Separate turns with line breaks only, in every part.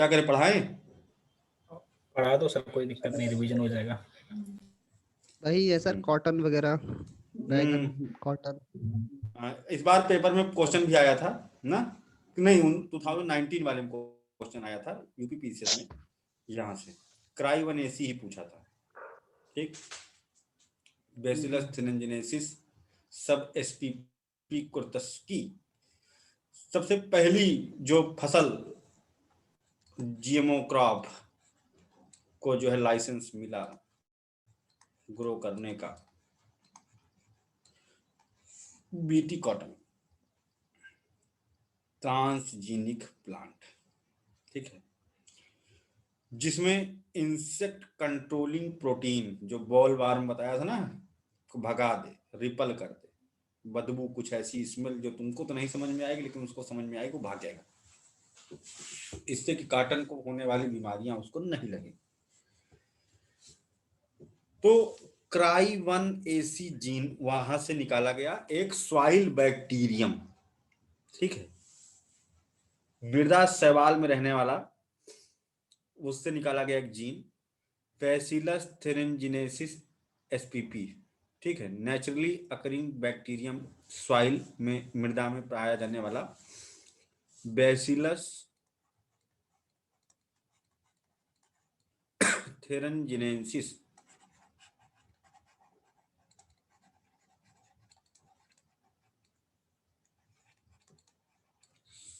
क्या करें, पढ़ाएं?
पढ़ा दो सर, कोई दिक्कत नहीं, रिवीजन हो जाएगा।
वही है सर, कॉटन वगैरह, बैगन, कॉटन।
इस बार पेपर में क्वेश्चन भी आया था ना, नहीं 2019 वाले में क्वेश्चन आया था यूपीपीसीएस में, यहाँ से क्राई 1AC ही पूछा था। ठीक, बेसिलस थिनंजिनेसिस सब एसपीपी कुर्तस्की, सबसे पहली जो फसल जीएमओ क्रॉप को जो है लाइसेंस मिला ग्रो करने का, बीटी कॉटन ट्रांसजीनिक प्लांट। ठीक है, जिसमें इंसेक्ट कंट्रोलिंग प्रोटीन, जो बॉल वार्म बताया था ना, को भगा दे, रिपल कर दे, बदबू कुछ ऐसी स्मेल जो तुमको तो नहीं समझ में आएगी लेकिन उसको समझ में आएगी, वो भागेगा, इससे कि काटन को होने वाली बीमारियां उसको नहीं लगे। तो क्राई 1AC जीन वहां से निकाला गया, एक सॉइल बैक्टीरियम, ठीक है, मृदा शैवाल में रहने वाला, उससे निकाला गया एक जीन बैसिलस थिनंजिनेसिस एसपीपी। ठीक है, नेचुरली अकरिंग बैक्टीरियम, सॉइल में, मृदा में पाया जाने वाला बैसिलस थिनंजिनेसिस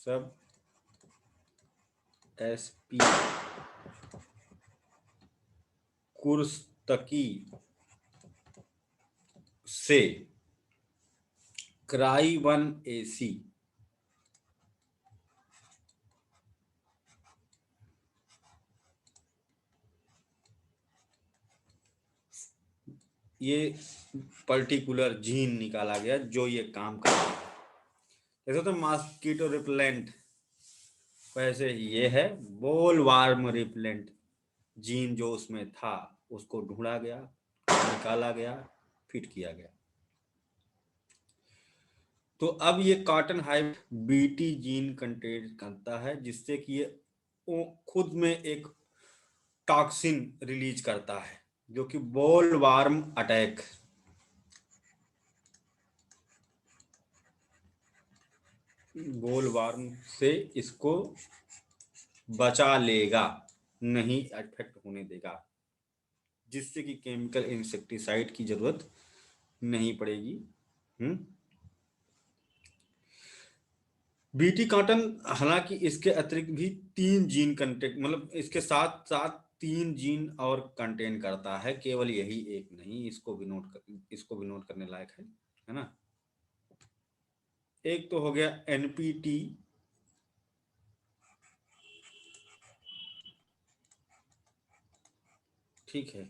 सब एसपी कुर्स्तकी से क्राई 1AC ये पर्टिकुलर जीन निकाला गया जो ये काम करता है। जैसे तो मॉस्किटो रिपेलेंट, वैसे ही ये है बोल वार्म रिपेलेंट जीन, जो उसमें था उसको ढूंढा गया, निकाला गया, फिट किया गया। तो अब ये cotton hive BT gene contain करता है, जिससे कि ये खुद में एक टॉक्सिन रिलीज करता है, जो कि बोल वार्म अटैक, बोल वार्म से इसको बचा लेगा, नहीं अफेक्ट होने देगा, जिससे कि केमिकल इंसेक्टिसाइड की जरूरत नहीं पड़ेगी। बीटी कॉटन हालांकि इसके अतिरिक्त भी 3 जीन कंटेंट, मतलब इसके साथ साथ 3 जीन और कंटेन करता है, केवल यही एक नहीं, इसको भी नोट करने लायक है ना। एक तो हो गया एनपीटी, ठीक है,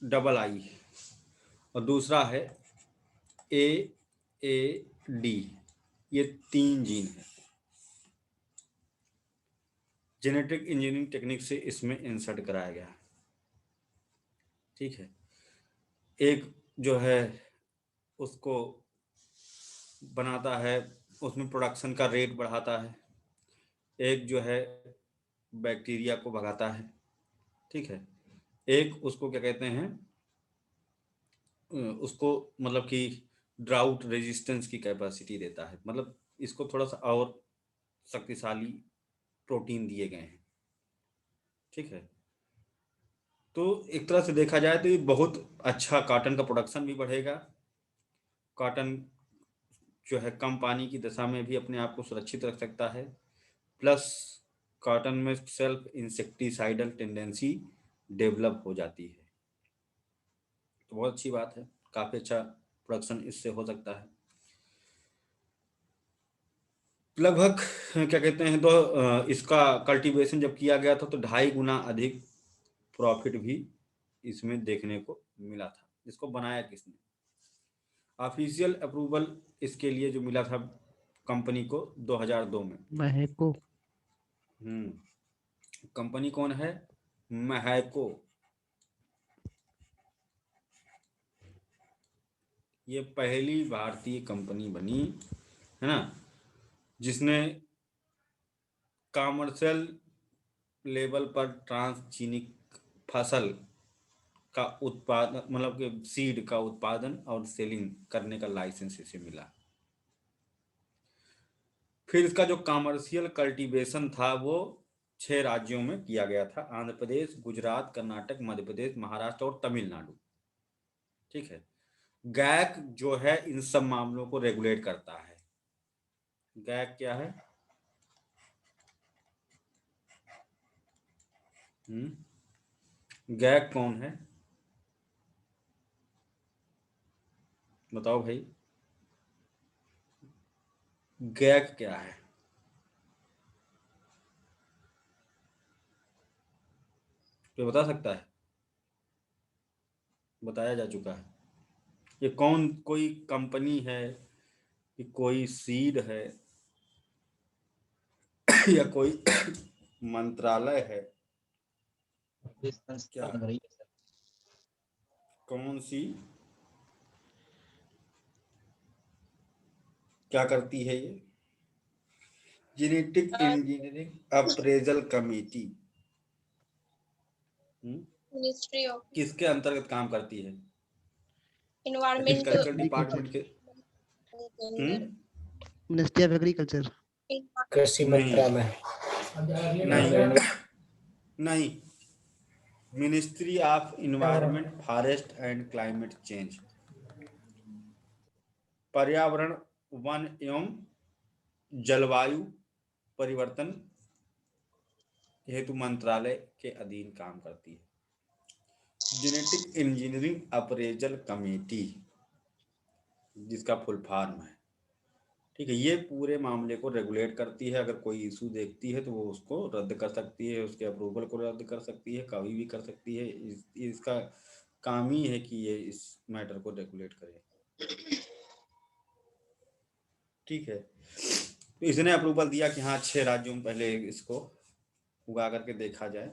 II, और दूसरा है AAD, ये 3 जीन है, जेनेटिक इंजीनियरिंग टेक्निक से इसमें इंसर्ट कराया गया। ठीक है, एक जो है उसको बनाता है, उसमें प्रोडक्शन का रेट बढ़ाता है, एक जो है बैक्टीरिया को भगाता है, ठीक है, एक उसको क्या कहते हैं, उसको मतलब कि ड्राउट रेजिस्टेंस की कैपेसिटी देता है, मतलब इसको थोड़ा सा और शक्तिशाली प्रोटीन दिए गए हैं। ठीक है, तो एक तरह से देखा जाए तो ये बहुत अच्छा, कॉटन का प्रोडक्शन भी बढ़ेगा, कॉटन जो है कम पानी की दशा में भी अपने आप को सुरक्षित रख सकता है, प्लस कॉटन में सेल्फ इंसेक्टिसाइडल टेंडेंसी डेवलप हो जाती है, तो बहुत अच्छी बात है, काफ़ी अच्छा प्रोडक्शन इससे हो सकता है। लगभग क्या कहते हैं, तो इसका कल्टीवेशन जब किया गया था तो 2.5 गुना अधिक प्रॉफिट भी इसमें देखने को मिला था। इसको बनाया किसने? ऑफिशियल अप्रूवल इसके लिए जो मिला था कंपनी को 2002 में।
महको।
कंपनी कौन है? महको। ये पहली भारतीय कंपनी बनी है ना, जिसने कॉमर्शियल लेवल पर ट्रांसजीनिक फसल का उत्पादन, मतलब कि सीड का उत्पादन और सेलिंग करने का लाइसेंस इसे मिला। फिर इसका जो कॉमर्शियल कल्टीवेशन था वो 6 राज्यों में किया गया था, आंध्र प्रदेश, गुजरात, कर्नाटक, मध्य प्रदेश, महाराष्ट्र और तमिलनाडु। ठीक है। गैक जो है इन सब मामलों को रेगुलेट करता है। गैक क्या है? गैक कौन है बताओ भाई, गैक क्या है? कोई बता सकता है? बताया जा चुका है। ये कौन, कोई कंपनी है कि कोई सीड है या कोई मंत्रालय है?
ये संस्था
क्या,
लग रही है सर।
कौन सी, क्या करती है ये? Genetic engineering appraisal committee.
Ministry of
किसके अंतर्गत काम करती है?
एनवायरमेंट,
एग्रीकल्चर डिपार्टमेंट के।
Ministry of agriculture.
कृषि
नहीं
मंत्रालय।
नहीं नहीं, ministry of environment, forest and climate change. पर्यावरण, वन एवं जलवायु परिवर्तन हेतु मंत्रालय के अधीन काम करती है। जेनेटिक इंजीनियरिंग अप्रेजल कमेटी, जिसका फुल फॉर्म है। ठीक है। ये पूरे मामले को रेगुलेट करती है। अगर कोई इशू देखती है तो वो उसको रद्द कर सकती है, उसके अप्रूवल को रद्द कर सकती है, कभी भी कर सकती है। इसका काम ही है कि ये इस मैटर को रेगुलेट करे। ठीक है। तो इसने अप्रूवल दिया कि हाँ 6 राज्यों में पहले इसको उगा करके देखा जाए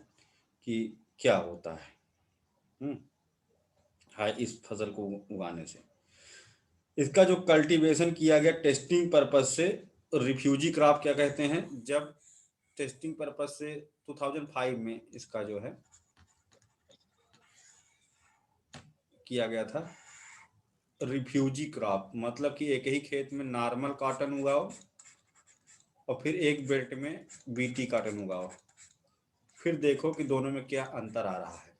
कि क्या होता है हाँ इस फसल को उगाने से। इसका जो कल्टीवेशन किया गया टेस्टिंग पर्पज से, रिफ्यूजी क्रॉप क्या कहते हैं, जब टेस्टिंग पर्पज से 2005 में इसका जो है किया गया था रिफ्यूजी क्रॉप, मतलब कि एक ही खेत में नॉर्मल कॉटन उगाओ और फिर एक बेल्ट में बीटी कॉटन उगाओ, फिर देखो कि दोनों में क्या अंतर आ रहा है।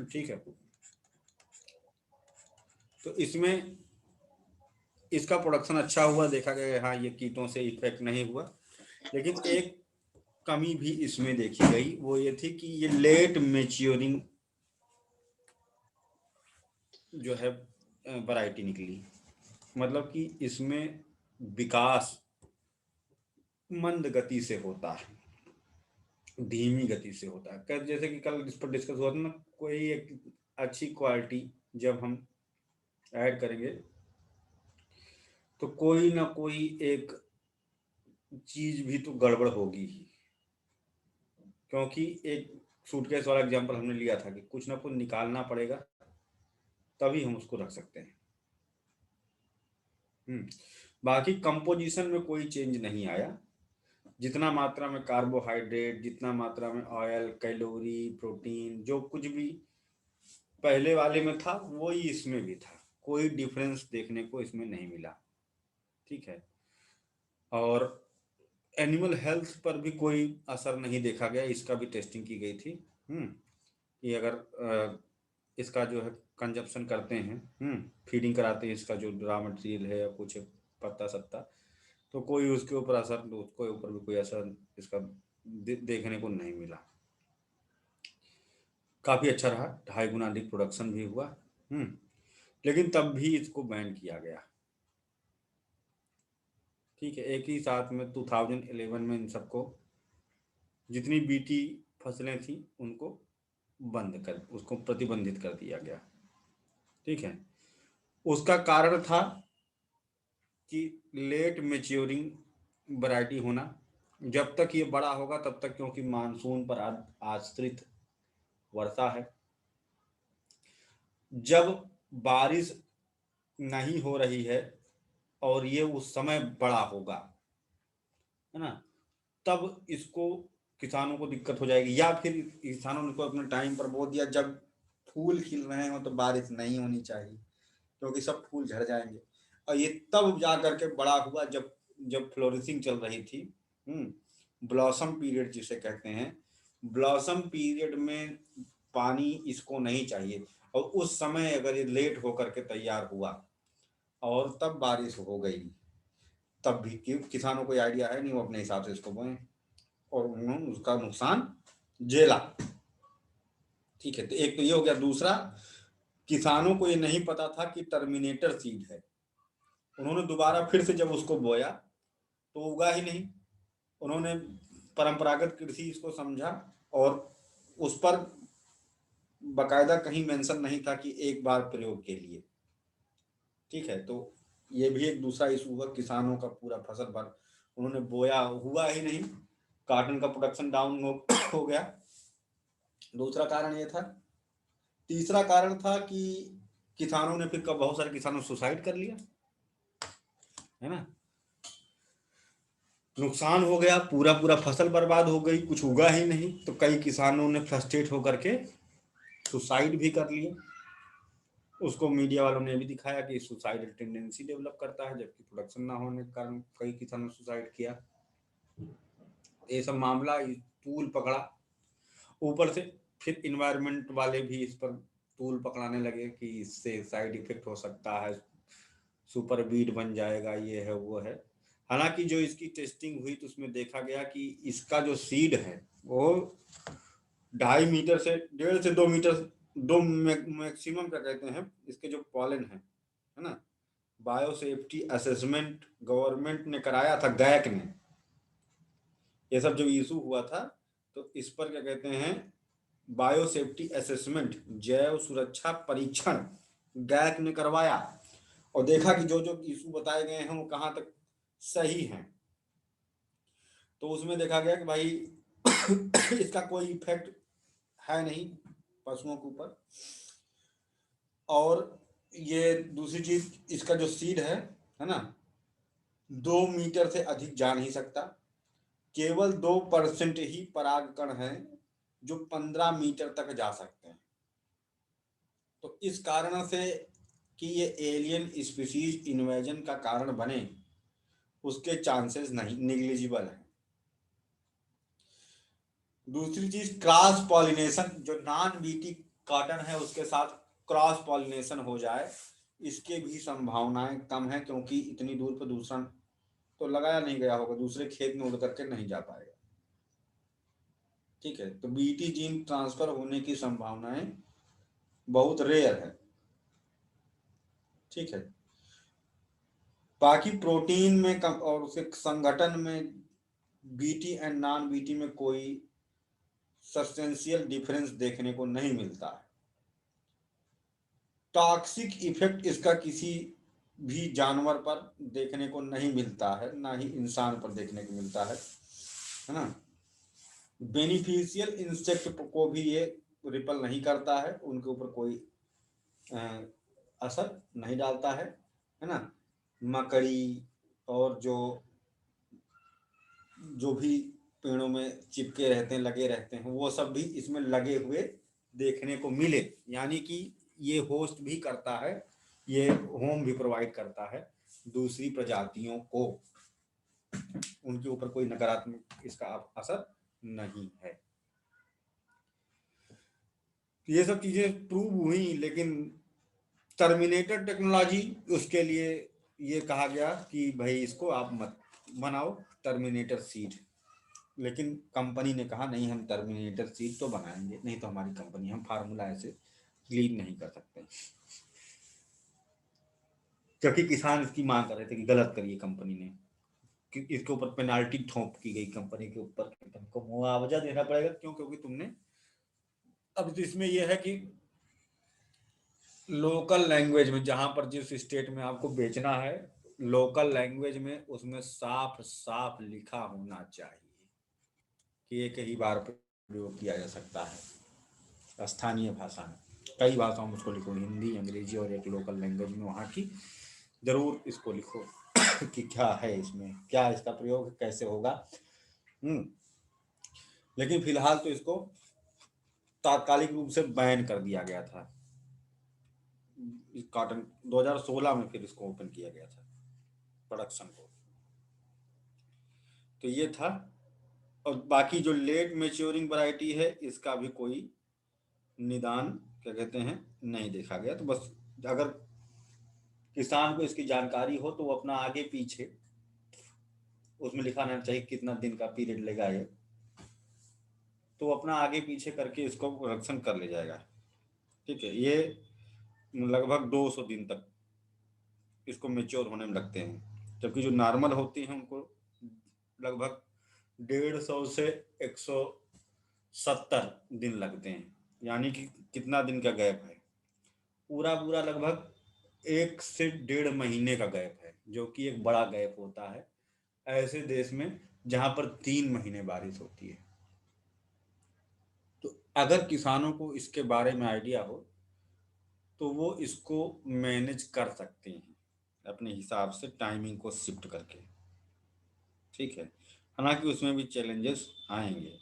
ठीक है। तो इसमें इसका प्रोडक्शन अच्छा हुआ, देखा गया हाँ ये कीटों से इफेक्ट नहीं हुआ। लेकिन एक कमी भी इसमें देखी गई, वो ये थी कि ये लेट मैच्योरिंग जो है वैरायटी निकली। मतलब कि इसमें विकास मंद गति से होता है, धीमी गति से होता है। जैसे कि कल इस पर डिस्कस हुआ था ना, कोई एक अच्छी क्वालिटी जब हम ऐड करेंगे तो कोई ना कोई एक चीज भी तो गड़बड़ होगी ही। क्योंकि एक सूटकेस वाला एग्जांपल हमने लिया था कि कुछ ना कुछ निकालना पड़ेगा तभी हम उसको रख सकते हैं। बाकी कंपोजिशन में कोई चेंज नहीं आया। जितना मात्रा में कार्बोहाइड्रेट, जितना मात्रा में ऑयल, कैलोरी, प्रोटीन, जो कुछ भी पहले वाले में था वही इसमें भी था। कोई डिफरेंस देखने को इसमें नहीं मिला। ठीक है। और एनिमल हेल्थ पर भी कोई असर नहीं देखा गया। इसका भी टेस्टिंग की गई थी कि अगर इसका जो है कंजप्शन करते हैं, फीडिंग कराते हैं, इसका जो रॉ मटेरियल है या कुछ पत्ता सत्ता, तो कोई उसके ऊपर असर, उसके ऊपर भी कोई असर इसका देखने को नहीं मिला। काफ़ी अच्छा रहा, 2.5 गुना अधिक प्रोडक्शन भी हुआ। लेकिन तब भी इसको बैन किया गया। ठीक है। एक ही साथ में 2011 में इन सबको, जितनी बीटी फसलें थी उनको उसको प्रतिबंधित कर दिया गया। ठीक है। उसका कारण था कि लेट मैच्योरिंग वैरायटी होना। जब तक ये बड़ा होगा तब तक, क्योंकि मानसून पर आश्रित वर्षा है, जब बारिश नहीं हो रही है और ये उस समय बड़ा होगा, है ना, तब इसको किसानों को दिक्कत हो जाएगी, या फिर किसानों ने को अपने टाइम पर बो दिया जब फूल खिल रहे हो तो बारिश नहीं होनी चाहिए क्योंकि सब फूल झड़ जाएंगे। और ये तब जा करके बड़ा हुआ जब जब फ्लोरिशिंग चल रही थी, ब्लॉसम पीरियड जिसे कहते हैं। ब्लॉसम पीरियड में पानी इसको नहीं चाहिए, और उस समय अगर ये लेट होकर के तैयार हुआ और तब बारिश हो गई, तब भी किसानों को आइडिया है नहीं, वो अपने हिसाब से इसको बोए और उन्होंने उसका नुकसान झेला। ठीक है, तो एक तो ये हो गया। दूसरा, किसानों को ये नहीं पता था कि टर्मिनेटर सीड है। उन्होंने दोबारा फिर से जब उसको बोया तो उगा ही नहीं। उन्होंने परंपरागत कृषि इसको समझा और उस पर बकायदा कहीं मेंशन नहीं था कि एक बार प्रयोग के लिए। ठीक है, तो ये भी एक दूसरा इशू हुआ, किसानों का पूरा फसल पर उन्होंने बोया, हुआ ही नहीं, कॉटन का प्रोडक्शन डाउन हो गया। दूसरा कारण ये था। तीसरा कारण था कि किसानों ने फिर बहुत सारे किसानों ने सुसाइड कर लिया, है ना। नुकसान हो गया, पूरा पूरा फसल बर्बाद हो गई, कुछ उगा ही नहीं, तो कई किसानों ने फ्रस्ट्रेट होकर के सुसाइड भी कर लिया। उसको मीडिया वालों ने भी दिखाया कि सुसाइडल टेंडेंसी डेवलप करता है, जबकि प्रोडक्शन ना होने के कारण कई किसानों ने सुसाइड किया। ये सब मामला तूल पकड़ा। ऊपर से फिर इन्वायरमेंट वाले भी इस पर तूल पकड़ाने लगे कि इससे साइड इफेक्ट हो सकता है, सुपर बीट बन जाएगा, ये है वो है। हालांकि जो इसकी टेस्टिंग हुई तो उसमें देखा गया कि इसका जो सीड है वो 2.5 मीटर से 1.5 से 2 मीटर, दो मैक्सिमम क्या कहते हैं, इसके जो पॉलन है ना, बायो सेफ्टी असेसमेंट गवर्नमेंट ने कराया था, गैक ने। ये सब जब इशू हुआ था तो इस पर क्या कहते हैं, बायो सेफ्टी असेसमेंट, जैव सुरक्षा परीक्षण गैक ने करवाया और देखा कि जो जो इशू बताए गए हैं वो कहाँ तक सही हैं। तो उसमें देखा गया कि भाई इसका कोई इफेक्ट है नहीं पशुओं के ऊपर। और ये दूसरी चीज, इसका जो सीड है ना, 2 मीटर से अधिक जा नहीं सकता। केवल 2% ही परागकण है जो 15 मीटर तक जा सकते हैं। तो इस कारण से कि ये एलियन स्पीशीज इन्वेजन का कारण बने, उसके चांसेस नहीं, निग्लिजिबल है। दूसरी चीज, क्रॉस पॉलिनेशन, जो नॉन बीटी कॉटन है उसके साथ क्रॉस पॉलिनेशन हो जाए, इसके भी संभावनाएं कम है, क्योंकि इतनी दूर पर दूसरा तो लगाया नहीं गया होगा, दूसरे खेत में उड़ करके नहीं जा पाएगा। ठीक है, तो बीटी जीन ट्रांसफर होने की संभावनाएं बहुत रेयर है। ठीक है, बाकी प्रोटीन में कम और उसके संगठन में बीटी एंड नॉन बीटी में कोई सब्सटेंशियल डिफरेंस देखने को नहीं मिलता है। टॉक्सिक इफेक्ट इसका किसी भी जानवर पर देखने को नहीं मिलता है, ना ही इंसान पर देखने को मिलता है ना। बेनिफिशियल इंसेक्ट को भी ये रिपल नहीं करता है, उनके ऊपर कोई असर नहीं डालता है ना। मकड़ी और जो भी पेड़ों में चिपके रहते हैं, लगे रहते हैं, वो सब भी इसमें लगे हुए देखने को मिले, यानी कि ये होस्ट भी करता है, ये होम भी प्रोवाइड करता है दूसरी प्रजातियों को, उनके ऊपर कोई नकारात्मक इसका असर नहीं है। ये सब चीजें प्रूव हुई, लेकिन टर्मिनेटर टेक्नोलॉजी, उसके लिए ये कहा गया कि भाई इसको आप मत बनाओ टर्मिनेटर सीड, लेकिन कंपनी ने कहा नहीं, हम टर्मिनेटर सीड तो बनाएंगे, नहीं तो हमारी कंपनी, हम फार्मूला ऐसे क्लीन नहीं कर सकते, क्योंकि किसान इसकी मांग कर रहे थे कि गलत करिए कंपनी ने, कि इसके ऊपर पेनाल्टी थोप की गई कंपनी के ऊपर, तुमको मुआवजा देना पड़ेगा, क्यों, क्योंकि तुमने। अब इसमें यह है कि लोकल लैंग्वेज में, जहां पर जिस स्टेट में आपको बेचना है, लोकल लैंग्वेज में उसमें साफ साफ लिखा होना चाहिए कि एक ही बार प्रयोग किया जा सकता है स्थानीय भाषा में। कई भाषाओं में उसको लिखो, हिंदी, अंग्रेजी और एक लोकल लैंग्वेज में वहाँ की, जरूर इसको लिखो कि क्या है इसमें, क्या इसका प्रयोग कैसे होगा। लेकिन फिलहाल तो इसको तात्कालिक रूप से बैन कर दिया गया था। कॉटन 2016 में फिर इसको ओपन किया गया था प्रोडक्शन को। तो ये था। और बाकी जो लेट मैच्योरिंग वैरायटी है इसका भी कोई निदान क्या कहते हैं नहीं देखा गया। तो बस अगर किसान को इसकी जानकारी हो तो वो अपना आगे पीछे उसमें लिखा रहना चाहिए कितना दिन का पीरियड लेगा ये, तो अपना आगे पीछे करके इसको प्रोडक्शन कर ले जाएगा। ठीक है, ये लगभग 200 दिन तक इसको मेच्योर होने में लगते हैं, जबकि जो नॉर्मल होती हैं उनको लगभग 150 से 170 दिन लगते हैं। यानी कि कितना दिन का गैप है, पूरा पूरा लगभग 1 से 1.5 महीने का गैप है, जो कि एक बड़ा गैप होता है ऐसे देश में जहां पर 3 महीने बारिश होती है। तो अगर किसानों को इसके बारे में आइडिया हो तो वो इसको मैनेज कर सकते हैं अपने हिसाब से टाइमिंग को शिफ्ट करके। ठीक है, हालांकि उसमें भी चैलेंजेस आएंगे,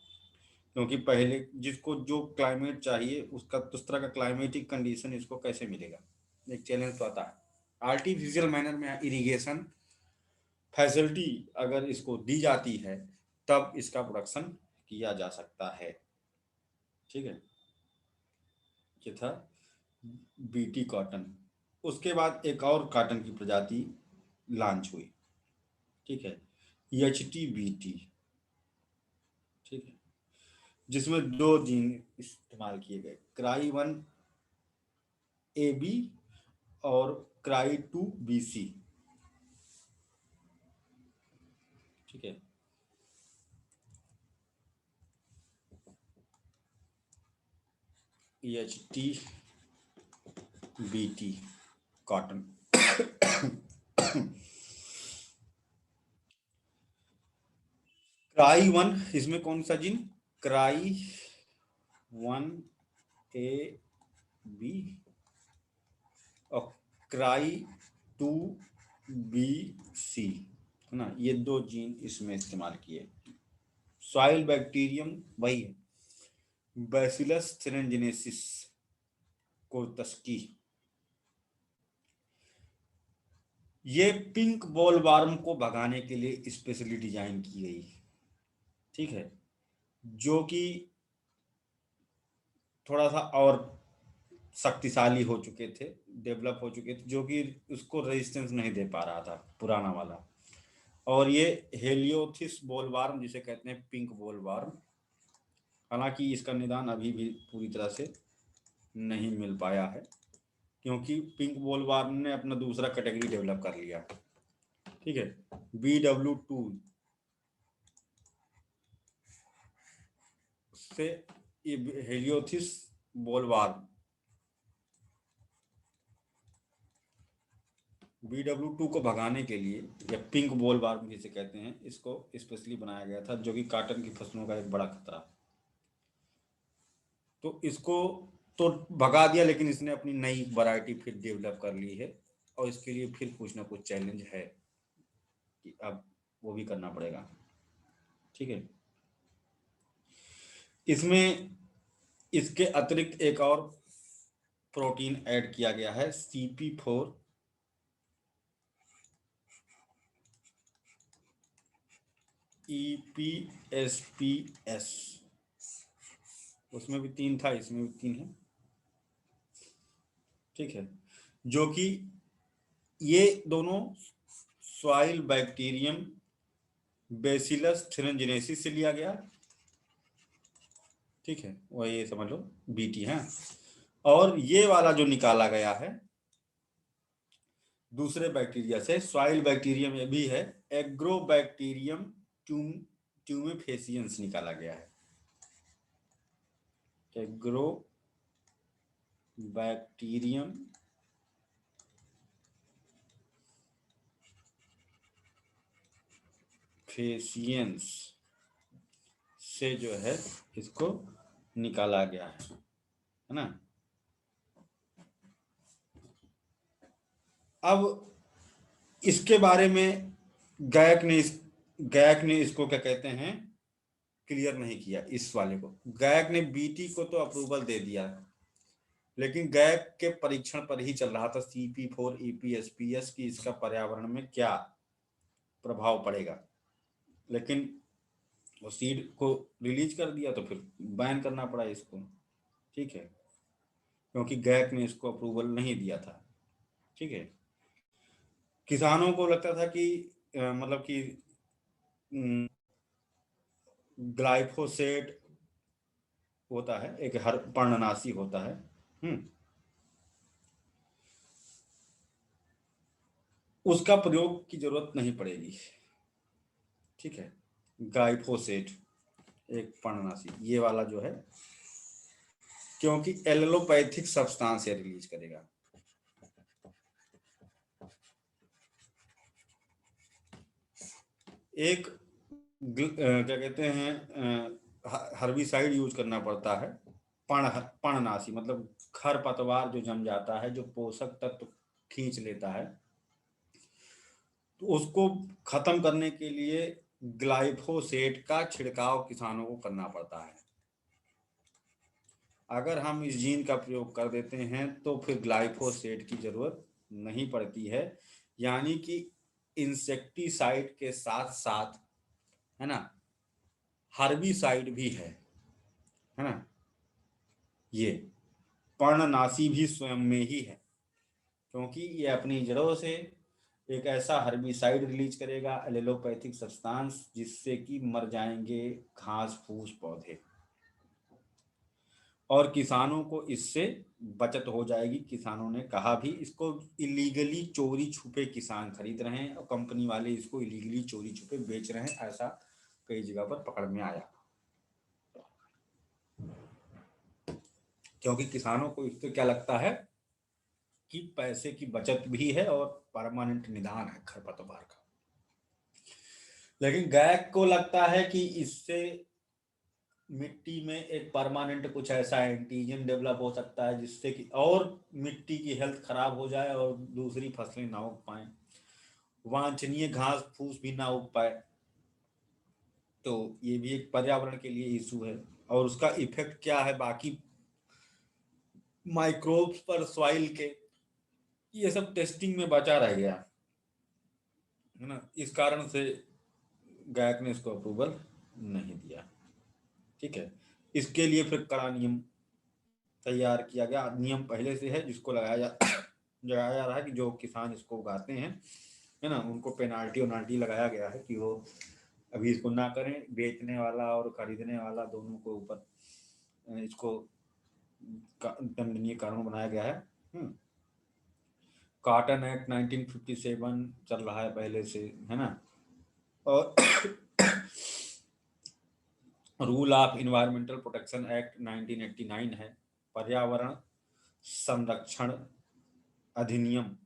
क्योंकि पहले जिसको जो क्लाइमेट चाहिए उसका उस तरह का क्लाइमेटिक कंडीशन इसको कैसे मिलेगा, एक चैलेंज तो आता है। आर्टिफिशियल मैनर में इरिगेशन फैसिलिटी अगर इसको दी जाती है तब इसका प्रोडक्शन किया जा सकता है। ठीक है, ये था बीटी कॉटन। उसके बाद एक और कॉटन की प्रजाति लॉन्च हुई। ठीक है, HTBT। ठीक है, जिसमें 2 जीन इस्तेमाल किए गए, Cry1AB और Cry2BC। ठीक है, HTBT कॉटन। Cry1 इसमें कौन सा जीन, Cry1AB और Cry2BC है ना, ये 2 जीन इसमें इस्तेमाल किए। सॉइल बैक्टीरियम वही है, बैसिलस थ्रेंजिनेसिस कोर्तस्की। ये पिंक बॉलवर्म को भगाने के लिए स्पेशली डिजाइन की गई। ठीक है, जो कि थोड़ा सा और शक्तिशाली हो चुके थे, डेवलप हो चुके थे, जो कि उसको रेजिस्टेंस नहीं दे पा रहा था पुराना वाला। और ये हेलियोथिस बॉलवर्म जिसे कहते हैं पिंक बॉलवर्म, हालांकि इसका निदान अभी भी पूरी तरह से नहीं मिल पाया है, क्योंकि पिंक बॉलवर्म ने अपना दूसरा कैटेगरी डेवलप कर लिया। ठीक है, BW2 से हेलियोथिस बॉलवर्म, BW2 को भगाने के लिए, या पिंक बॉलवर्म जिसे कहते हैं, इसको स्पेशली बनाया गया था, जो कि कॉटन की फसलों का एक बड़ा खतरा। तो इसको तो भगा दिया, लेकिन इसने अपनी नई वैरायटी फिर डेवलप कर ली है, और इसके लिए फिर कुछ ना कुछ चैलेंज है कि अब वो भी करना पड़ेगा। ठीक है, इसमें इसके अतिरिक्त एक और प्रोटीन ऐड किया गया है, CP4 EPSPS। उसमें भी 3 था, इसमें भी 3 है। ठीक है, जो कि ये दोनों सॉइल बैक्टीरियम बेसिलस थ्रेंजिनेसिस से लिया गया। ठीक है, वही ये समझ लो BT है। और ये वाला जो निकाला गया है दूसरे बैक्टीरिया से, सॉइल बैक्टीरियम ये भी है, एग्रोबैक्टीरियम ट्यूमेफेसियंस निकाला गया है। एग्रोबैक्टीरियम फेसियंस से जो है इसको निकाला गया है ना। अब इसके बारे में गैक ने इसको क्या कहते हैं क्लियर नहीं किया इस वाले को। गैक ने बीटी को तो अप्रूवल दे दिया, लेकिन गैक के परीक्षण पर ही चल रहा था CP4 EPSPS की इसका पर्यावरण में क्या प्रभाव पड़ेगा, लेकिन वो सीड को रिलीज कर दिया तो फिर बैन करना पड़ा इसको, ठीक है, क्योंकि गैक ने इसको अप्रूवल नहीं दिया था, ठीक है। किसानों को लगता था कि मतलब कि ग्लाइफोसेट होता है एक हर पर्णनाशी होता है, उसका प्रयोग की जरूरत नहीं पड़ेगी, ठीक है। ग्लाइफोसेट एक पर्णनाशी ये वाला जो है, क्योंकि एलोपैथिक सब्सटेंस से रिलीज करेगा। एक क्या कहते हैं हर्बिसाइड यूज करना पड़ता है, पर्णनाशी, मतलब खरपतवार जो जम जाता है, जो पोषक तत्व खींच लेता है, तो उसको खत्म करने के लिए ग्लाइफोसेट का छिड़काव किसानों को करना पड़ता है। अगर हम इस जीन का प्रयोग कर देते हैं तो फिर ग्लाइफोसेट की जरूरत नहीं पड़ती है, यानी कि इंसेक्टिसाइड के साथ साथ, है ना, हर्बिसाइड भी है ना, ये पर्णनाशी भी स्वयं में ही है, क्योंकि ये अपनी जड़ों से एक ऐसा हर्बिसाइड रिलीज करेगा, एलोपैथिक सब्सटेंस, जिससे कि मर जाएंगे घास फूस पौधे, और किसानों को इससे बचत हो जाएगी। किसानों ने कहा भी, इसको इलीगली चोरी छुपे किसान खरीद रहे हैं और कंपनी वाले इसको इलीगली चोरी छुपे बेच रहे हैं, ऐसा कई जगह पर पकड़ में आया, क्योंकि किसानों को इससे क्या लगता है कि पैसे की बचत भी है और परमानेंट निदान है खरपतवार का। लेकिन गैक को लगता है कि इससे मिट्टी में एक परमानेंट कुछ ऐसा एंटीजन डेवलप हो सकता है जिससे कि और मिट्टी की हेल्थ खराब हो जाए और दूसरी फसलें ना उग पाए, वांछनीय घास फूस भी ना उग पाए, तो ये भी एक पर्यावरण के लिए इशू है। और उसका इफेक्ट क्या है बाकी माइक्रोब्स पर, सॉइल के, ये सब टेस्टिंग में बचा रह गया, है ना। इस कारण से गैक ने इसको अप्रूवल नहीं दिया, ठीक है। इसके लिए फिर कड़ा नियम तैयार किया गया, नियम पहले से है जिसको लगाया जा रहा है कि जो किसान इसको उगाते हैं, है ना, उनको पेनाल्टी वनाल्टी लगाया गया है कि वो अभी इसको ना करें। बेचने वाला और खरीदने वाला दोनों को ऊपर इसको दंडनीय कानून बनाया गया है। कॉटन एक्ट 1957 चल रहा है पहले से, है ना, और rule of environmental protection act 1989 है, पर्यावरण संरक्षण अधिनियम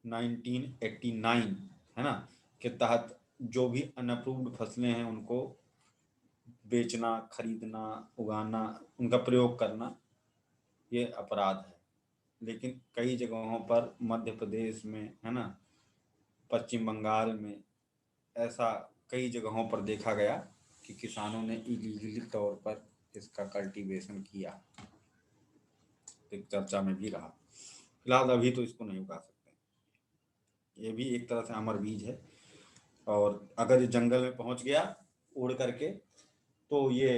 1989, है ना, के तहत जो भी अनअप्रूव्ड फसलें हैं उनको बेचना, खरीदना, उगाना, उनका प्रयोग करना, ये अपराध है। लेकिन कई जगहों पर मध्य प्रदेश में, है ना, पश्चिम बंगाल में, ऐसा कई जगहों पर देखा गया कि किसानों ने इलीगली तौर पर इसका कल्टीवेशन किया, एक चर्चा में भी रहा। फिलहाल अभी तो इसको नहीं उगा सकते, ये भी एक तरह से अमर बीज है, और अगर ये जंगल में पहुंच गया उड़ करके तो ये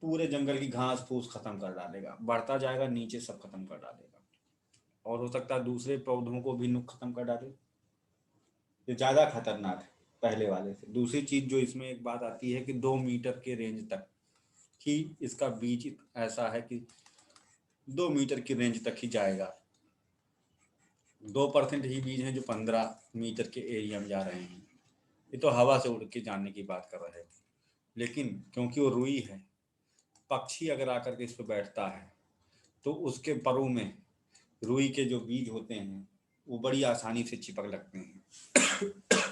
पूरे जंगल की घास फूस खत्म कर डालेगा, बढ़ता जाएगा नीचे, सब खत्म कर डालेगा, और हो सकता है दूसरे पौधों को भी खत्म कर डाले। ये ज्यादा खतरनाक है पहले वाले से। दूसरी चीज जो इसमें एक बात आती है कि 2 मीटर के रेंज तक ही इसका बीज ऐसा है कि 2 मीटर की रेंज तक ही जाएगा। 2% ही बीज हैं जो 15 मीटर के एरिया में जा रहे हैं। ये तो हवा से उड़ के जाने की बात कर रहे थे, लेकिन क्योंकि वो रुई है, पक्षी अगर आकर के इस पर बैठता है तो उसके परों में रुई के जो बीज होते हैं वो बड़ी आसानी से चिपक लगते हैं।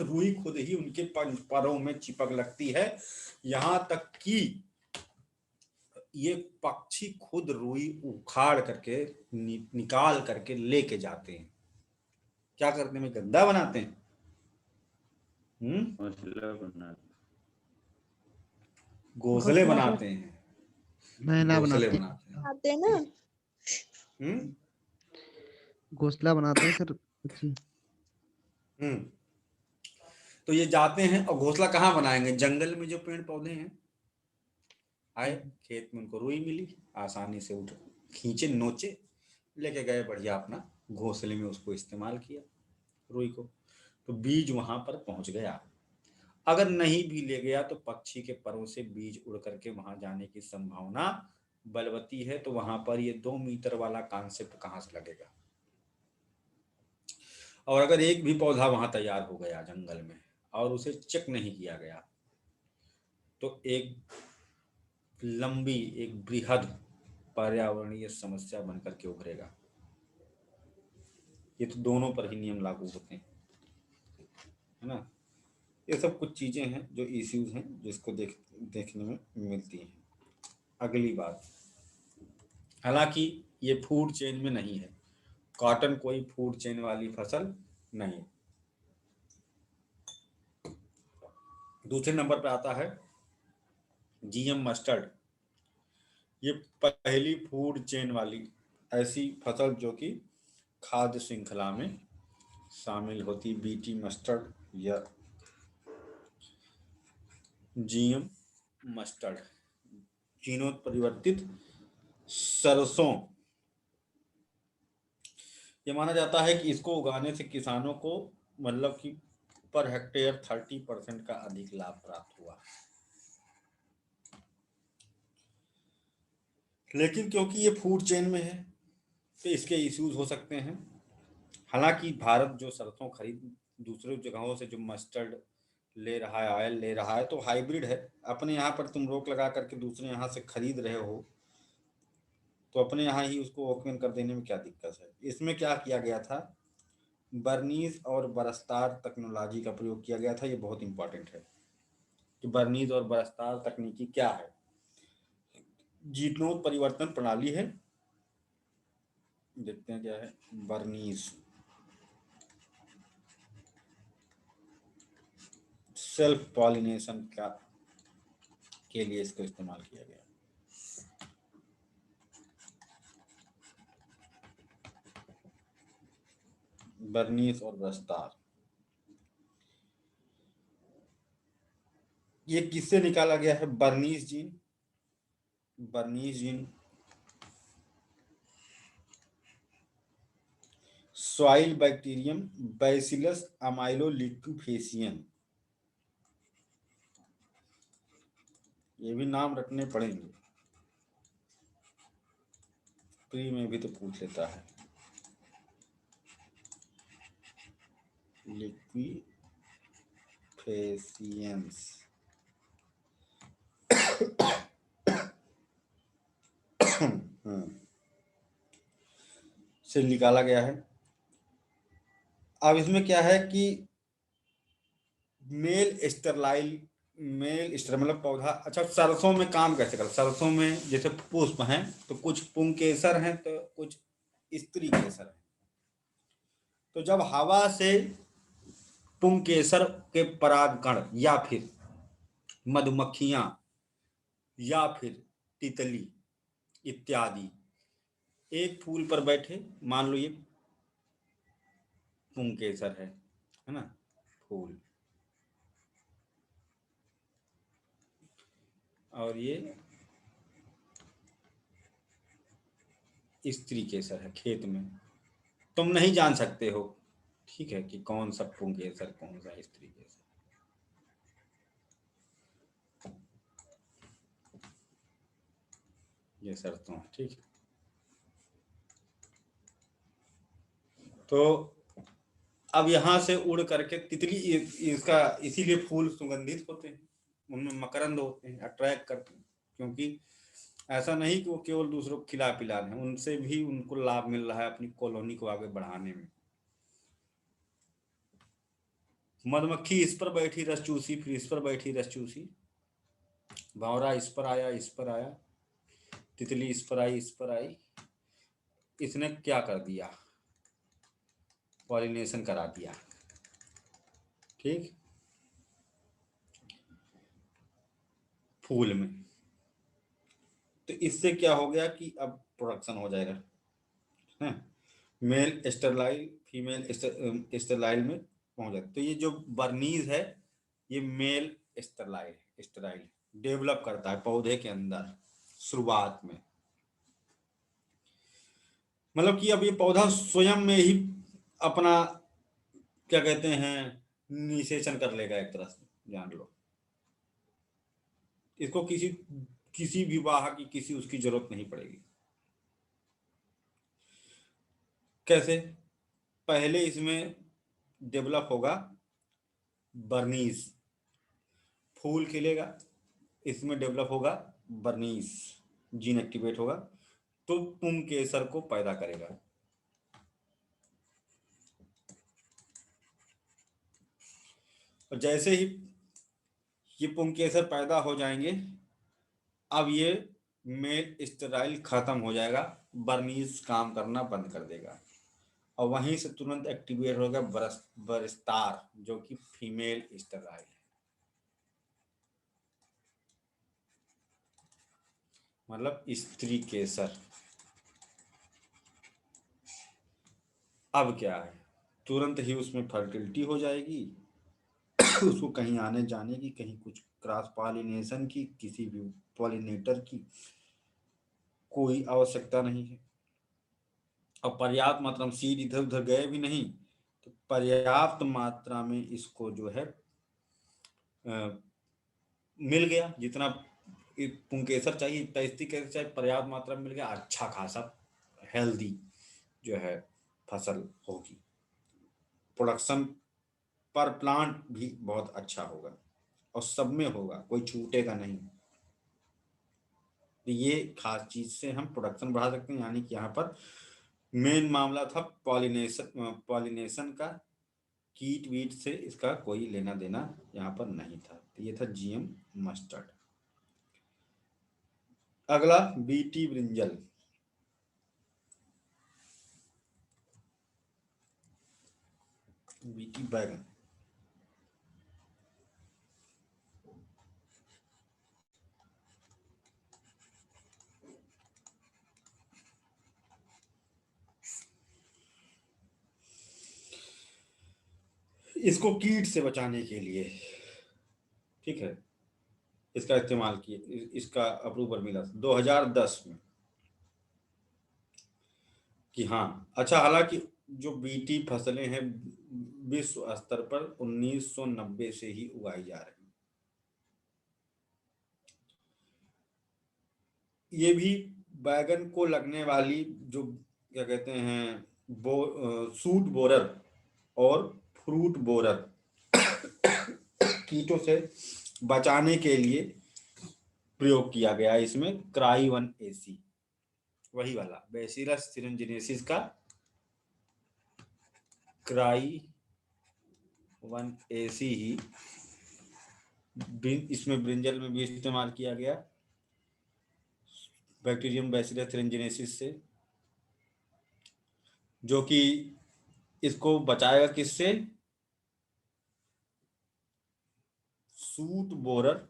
रुई खुद ही उनके परों में चिपक लगती है, यहाँ तक कि ये पक्षी खुद रुई उखाड़ करके निकाल करके लेके जाते हैं। क्या करते हैं, गद्दा बनाते हैं,
घोंसला बनाते।
घोंसले
घोंसला
बनाते हैं,
मैना
घोंसले
बनाते
बनाते हैं।
आते हैं ना।
हम्म
घोंसला बनाते हैं सर जी।
हम्म तो ये जाते हैं और घोंसला कहाँ बनाएंगे? जंगल में जो पेड़ पौधे हैं, आए खेत में उनको रुई मिली, आसानी से उठ खींचे नोचे, लेके गए बढ़िया अपना घोंसले में उसको इस्तेमाल किया रुई को। तो बीज वहां पर पहुंच गया। अगर नहीं भी ले गया तो पक्षी के परों से बीज उड़ करके वहां जाने की संभावना बलवती है। तो वहां पर ये 2 मीटर वाला कॉन्सेप्ट कहां से लगेगा? और अगर एक भी पौधा वहां तैयार हो गया जंगल में और उसे चेक नहीं किया गया तो एक लंबी, एक बृहद पर्यावरणीय समस्या बनकर के उभरेगा। ये तो दोनों पर ही नियम लागू होते हैं, है ना। ये सब कुछ चीजें हैं जो इश्यूज हैं जिसको देखने में मिलती हैं। अगली बात, हालांकि ये फूड चेन में नहीं है, कॉटन कोई फूड चेन वाली फसल नहीं। दूसरे नंबर पर आता है जीएम मस्टर्ड। ये पहली फूड चेन वाली ऐसी फसल जो कि खाद्य श्रृंखला में शामिल होती, बीटी मस्टर्ड या जीएम मस्टर्ड। जीनोत परिवर्तित सरसों। ये माना जाता है कि इसको उगाने से किसानों को मतलब कि पर हेक्टेयर 30% का अधिक लाभ प्राप्त हुआ। लेकिन क्योंकि ये फूड चेन में है तो इसके इश्यूज हो सकते हैं। हालांकि भारत जो सरसों खरीद दूसरे जगहों से जो मस्टर्ड ले रहा है, ऑयल ले रहा है, तो हाइब्रिड है। अपने यहाँ पर तुम रोक लगा करके दूसरे यहाँ से खरीद रहे हो तो अपने यहाँ ही उसको ओपन कर देने में क्या दिक्कत है? इसमें क्या किया गया था, बर्नीज और बरस्तार टेक्नोलॉजी का प्रयोग किया गया था। ये बहुत इंपॉर्टेंट है कि बर्नीज और बरस्तार तकनीकी क्या है। जीनोत परिवर्तन प्रणाली है, देखते हैं क्या है। बर्नीज सेल्फ पॉलिनेशन का के लिए इसको इस्तेमाल किया गया। बर्नीज और बरस्तार, ये किससे निकाला गया है? Barnase gene. Barnase gene soil bacterium bacillus amyloliquefaciens, ये भी नाम रखने पड़ेंगे, प्री में भी तो पूछ लेता है। लिक्विफेसियंस से निकाला गया है। अब इसमें क्या है कि मेल स्टर मतलब पौधा। अच्छा, सरसों में काम कैसे कर? सरसों में जैसे पुष्प हैं तो कुछ पुंकेसर हैं तो कुछ स्त्री केसर हैं। तो जब हवा से पुंकेसर के परागकण या फिर मधुमक्खियां या फिर तितली इत्यादि एक फूल पर बैठे, मान लो ये पुंकेसर है ना फूल, और ये स्त्री केसर है खेत में, तुम नहीं जान सकते हो, ठीक है, कि कौन सा पुंकेसर कौन सा स्त्री केसर। ये शर्तों, ठीक है। तो अब यहां से उड़ करके तितली, इसका इसीलिए फूल सुगंधित होते हैं, उनमें मकरंद होते हैं, अट्रैक्ट करते हैं। क्योंकि ऐसा नहीं कि वो केवल दूसरों को खिला पिला रहे हैं, उनसे भी उनको लाभ मिल रहा है अपनी कॉलोनी को आगे बढ़ाने में। मधुमक्खी इस पर बैठी रस चूसी, फिर इस पर बैठी रस चूसी, भंवरा इस पर आया, इस पर आया, तितली इस पर आई, इस पर आई, इसने क्या कर दिया? पॉलिनेशन करा दिया, ठीक। फूल में। तो इससे क्या हो गया कि अब प्रोडक्शन हो जाएगा, है, मेल स्टेरलाइल फीमेल स्टेरलाइल में पहुंच जाता। तो ये जो बर्नीज है ये मेल स्टेराइल डेवलप करता है पौधे के अंदर शुरुआत में। मतलब कि अब ये पौधा स्वयं में ही अपना क्या कहते हैं निषेचन कर लेगा, एक तरह से जान लो। इसको किसी भी वाह की किसी उसकी जरूरत नहीं पड़ेगी। कैसे? पहले इसमें डेवलप होगा बर्नीज, फूल खिलेगा, इसमें डेवलप होगा बर्नीज, जीन एक्टिवेट होगा तो पुंकेसर को पैदा करेगा। और जैसे ही ये पुंकेसर पैदा हो जाएंगे, अब ये मेल स्टेराइल खत्म हो जाएगा, बर्नीज काम करना बंद कर देगा और वहीं से तुरंत एक्टिवेट होगा बरस्तार जो कि फीमेल स्टेराइल है। मतलब स्त्री केसर। अब क्या है, तुरंत ही उसमें फर्टिलिटी हो जाएगी उसको कहीं आने जाने की, कहीं कुछ क्रॉस पॉलिनेशन की, किसी भी पॉलिनेटर की कोई आवश्यकता नहीं है। और पर्याप्त मात्रा में सीड इधर उधर गए भी नहीं, तो पर्याप्त मात्रा में इसको जो है मिल गया, जितना पुंकेसर चाहिए केसर चाहिए पर्याप्त मात्रा में मिल गया, अच्छा खासा हेल्दी जो है फसल होगी, प्रोडक्शन पर प्लांट भी बहुत अच्छा होगा और सब में होगा, कोई छूटेगा नहीं। तो ये खास चीज से हम प्रोडक्शन बढ़ा सकते हैं। यानी कि यहाँ पर मेन मामला था पॉलिनेशन का, कीट वीट से इसका कोई लेना देना यहाँ पर नहीं था। तो ये था जीएम मस्टर्ड। अगला बीटी ब्रिंजल। बीटी बैगन। इसको कीट से बचाने के लिए, ठीक है, इसका इस्तेमाल किए, इसका अप्रूवल मिला 2010 में कि हाँ अच्छा। हालांकि जो बीटी फसलें हैं विश्व स्तर पर 1990 से ही उगाई जा रही, ये भी बैगन को लगने वाली जो क्या कहते हैं सूट बोरर और फ्रूट बोरर कीटों से बचाने के लिए प्रयोग किया गया। इसमें क्राई 1AC, वही वाला बैसिलस थ्रिंजिनेसिस का क्राई 1AC ही इसमें ब्रिंजल में भी इस्तेमाल किया गया, बैक्टीरियम बैसिलस थ्रिंजिनेसिस से, जो कि इसको बचाएगा किससे, suit borer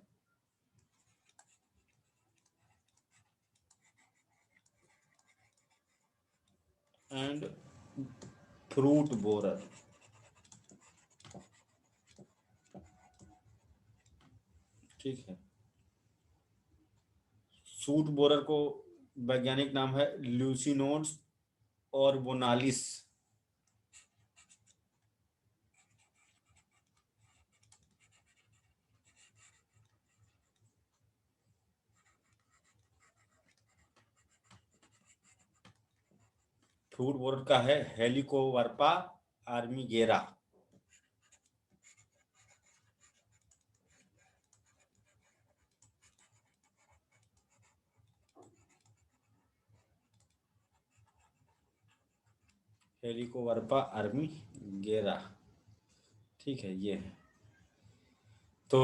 and fruit borer. ठीक है, सूट बोरर को वैज्ञानिक नाम है ल्यूसिनोड्स और बोनालिस। फ्रूट बोरर का है हेलिकोवर्पा आर्मीगेरा। हेलिकोवर्पा आर्मीगेरा, ठीक है ये है। तो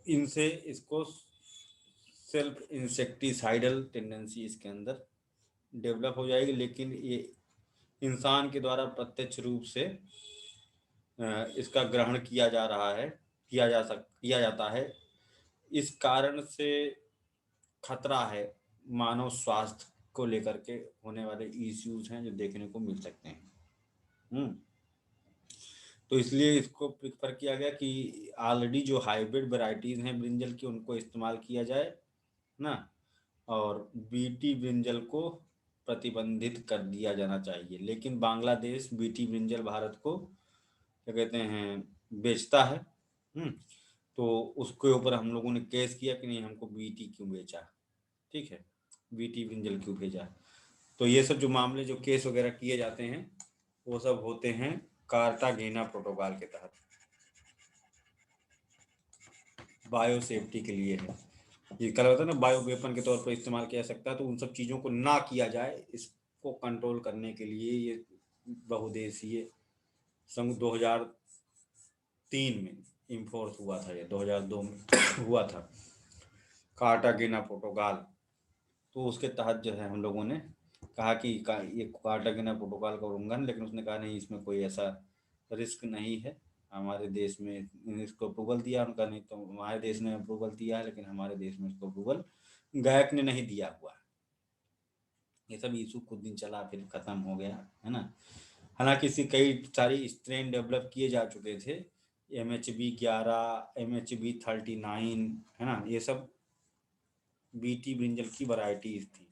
इनसे इसको सेल्फ इंसेक्टिसाइडल टेंडेंसी इसके अंदर डेवलप हो जाएगी, लेकिन ये इंसान के द्वारा प्रत्यक्ष रूप से इसका ग्रहण किया जा रहा है, किया जाता है इस कारण से खतरा है, मानव स्वास्थ्य को लेकर के होने वाले इश्यूज हैं जो देखने को मिल सकते हैं। तो इसलिए इसको प्रेफर किया गया कि ऑलरेडी जो हाइब्रिड वैरायटीज हैं ब्रिंजल की उनको इस्तेमाल किया जाए ना, और बीटी ब्रिंजल को प्रतिबंधित कर दिया जाना चाहिए। लेकिन बांग्लादेश बीटी ब्रिंजल भारत को क्या कहते हैं बेचता है। तो उसके ऊपर हम लोगों ने केस किया कि नहीं, हमको बीटी क्यों बेचा, ठीक है, बीटी ब्रिंजल क्यों भेजा। तो ये सब जो मामले जो केस वगैरह किए जाते हैं वो सब होते हैं कार्टागेना प्रोटोकॉल के तहत, बायो सेफ्टी के लिए है। ये कल होता है ना, बायो वेपन के तौर पर इस्तेमाल किया जा सकता है, तो उन सब चीज़ों को ना किया जाए, इसको कंट्रोल करने के लिए ये बहुदेशीय संघ 2003 में इन्फोर्स हुआ था, ये 2002 में हुआ था कार्टागेना प्रोटोकॉल। तो उसके तहत जो है हम लोगों ने कहा कि ये कार्टागेना प्रोटोकॉल का उल्लंघन, लेकिन उसने कहा नहीं, इसमें कोई ऐसा रिस्क नहीं है, हमारे देश में इसको अप्रूवल दिया। उनका नहीं तो हमारे देश ने अप्रूवल दिया है, लेकिन हमारे देश में इसको अप्रूवल गैक ने नहीं दिया हुआ है। ये सब इशू कुछ दिन चला, फिर खत्म हो गया, है ना। हालांकि इसकी कई सारी स्ट्रेन डेवलप किए जा चुके थे, MHB11, MHB39, है ना, ये सब बीटी ब्रिंजल की वैरायटीज थी।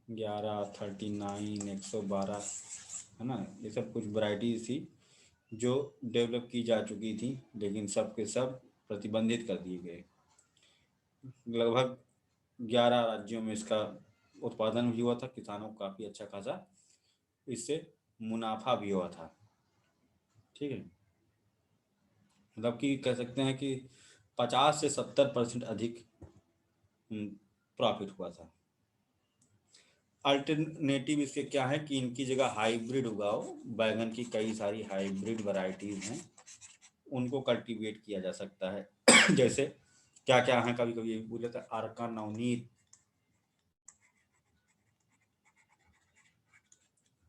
11, 39, 112, है ना, ये सब कुछ वैरायटीज थी जो डेवलप की जा चुकी थी, लेकिन सब के सब प्रतिबंधित कर दिए गए। लगभग 11 राज्यों में इसका उत्पादन भी हुआ था, किसानों को काफ़ी अच्छा खासा इससे मुनाफा भी हुआ था, ठीक है। मतलब कि कह सकते हैं कि 50 से 70% अधिक प्रॉफिट हुआ था। अल्टरनेटिव इसके क्या है कि इनकी जगह हाइब्रिड उगाओ, बैगन की कई सारी हाइब्रिड वैरायटीज हैं, उनको कल्टीवेट किया जा सकता है। जैसे क्या क्या है, कभी कभी बोले तो अर्का नवनीत,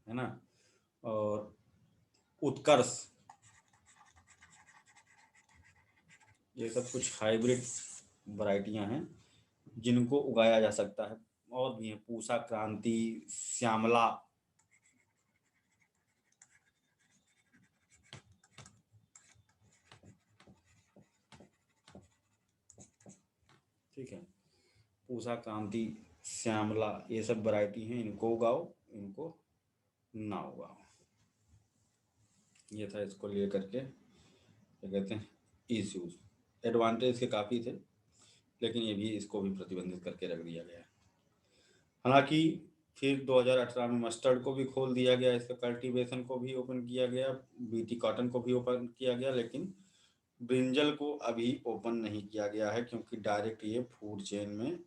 है ना, और उत्कर्ष, ये सब कुछ हाइब्रिड वैरायटियां हैं जिनको उगाया जा सकता है। और भी है पूसा क्रांति, श्यामला, ठीक है, पूसा क्रांति, श्यामला, ये सब वैरायटी हैं, इनको उगाओ, इनको ना उगाओ। ये था इसको ले करके क्या कहते हैं इश्यूज। एडवांटेज के काफ़ी थे, लेकिन ये भी इसको भी प्रतिबंधित करके रख दिया गया। हालांकि फिर 2018 में मस्टर्ड को भी खोल दिया गया, इसका कल्टीवेशन को भी ओपन किया गया, बीटी कॉटन को भी ओपन किया गया, लेकिन ब्रिंजल को अभी ओपन नहीं किया गया है, क्योंकि डायरेक्ट ये फूड चेन में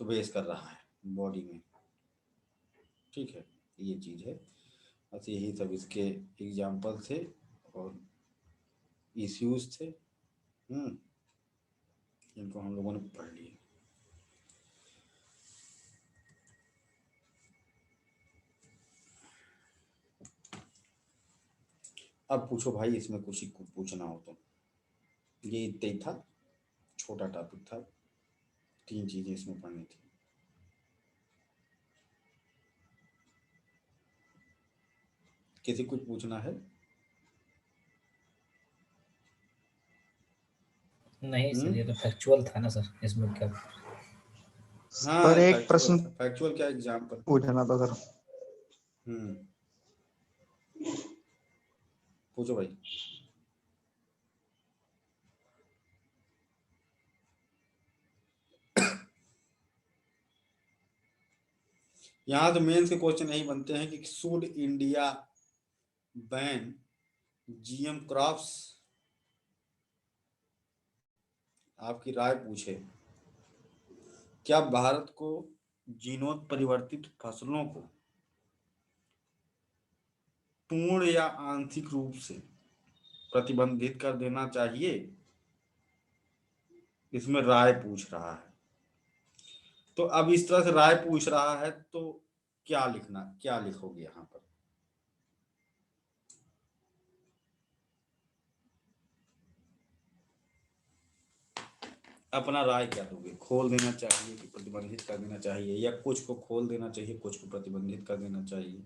प्रवेश कर रहा है, बॉडी में, ठीक है, ये चीज़ है। बस यही सब इसके एग्जाम्पल थे और इश्यूज थे, इनको हम लोगों ने पढ़ लिए। अब पूछो भाई, इसमें कुछ ही पूछना हो तो। ये इतना ही था, छोटा टॉपिक था, 3 चीजें इसमें पढ़नी थी। किसी कुछ पूछना है?
नहीं सर, ये तो फैक्चुअल था ना सर, इसमें क्या।
हाँ
पर एक प्रश्न
फैक्चुअल क्या एग्जाम्पल
पूछना था सर।
पूछो भाई। यहाँ तो मेंस के क्वेश्चन यही बनते हैं कि should India ban GM crops, आपकी राय पूछे, क्या भारत को जीनोत परिवर्तित फसलों को पूर्ण या आंशिक रूप से प्रतिबंधित कर देना चाहिए, इसमें राय पूछ रहा है। तो अब इस तरह से राय पूछ रहा है तो क्या लिखना, क्या लिखोगे यहाँ पर? अपना राय क्या दोगे? खोल देना चाहिए कि प्रतिबंधित कर देना चाहिए, या कुछ को खोल देना चाहिए, कुछ को प्रतिबंधित कर देना चाहिए?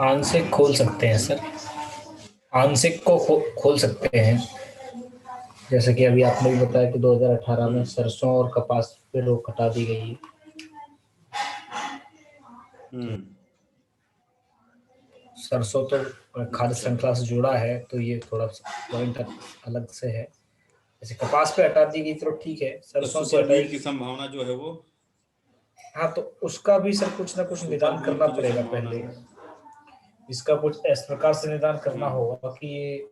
आंशिक खोल सकते हैं सर, आंशिक को खोल सकते हैं। जैसे कि अभी आपने भी बताया कि 2018 में सरसों और कपास पे रोक हटा दी गई है। सरसों तो खाद्य
अच्छा।
श्रृंखला से जुड़ा है, तो ये थोड़ा पॉइंट अलग से है। जैसे कपास पे हटा दी गई तो ठीक है,
तो
सरसों से
सुपर वीड की
हटाई।
संभावना जो है वो,
हाँ, तो उसका भी सर कुछ ना कुछ
सुपर
निदान
वीड
करना
की जो
पड़ेगा
संभावना
पहले।
है।
इसका कुछ इस प्रकार से निदान करना होगा कि ये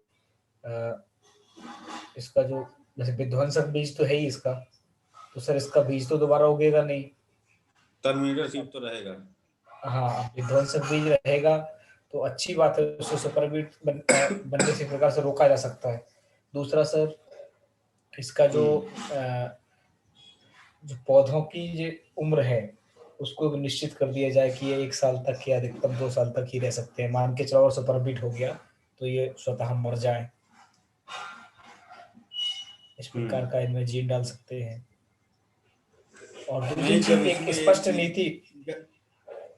इसका जो जैसे विध्वंसक बीज तो है ही इसका, तो सर इसका बीज तो दोबारा उगेगा नहीं।
टर्मिनेटर सीड तो रहेगा।
हाँ, विध्वंसक बीज रहेगा तो अच्छी बात है, उसको सुपर बीज बनने से एक प्रकार से रोका जा सकता है। दूसरा सर, इसका जो पौधों की जो उम्र है उसको भी निश्चित कर दिया जाए कि ये 1 साल तक या अधिकतम 2 साल तक ही रह सकते हैं। मान के चलो सुपर बीट हो गया तो ये स्वतः मर जाए, इस प्रकार का इनमें जीन डाल सकते हैं। और दूसरी
नहीं, जब
चीज, एक
इसमें एक
स्पष्ट नीति।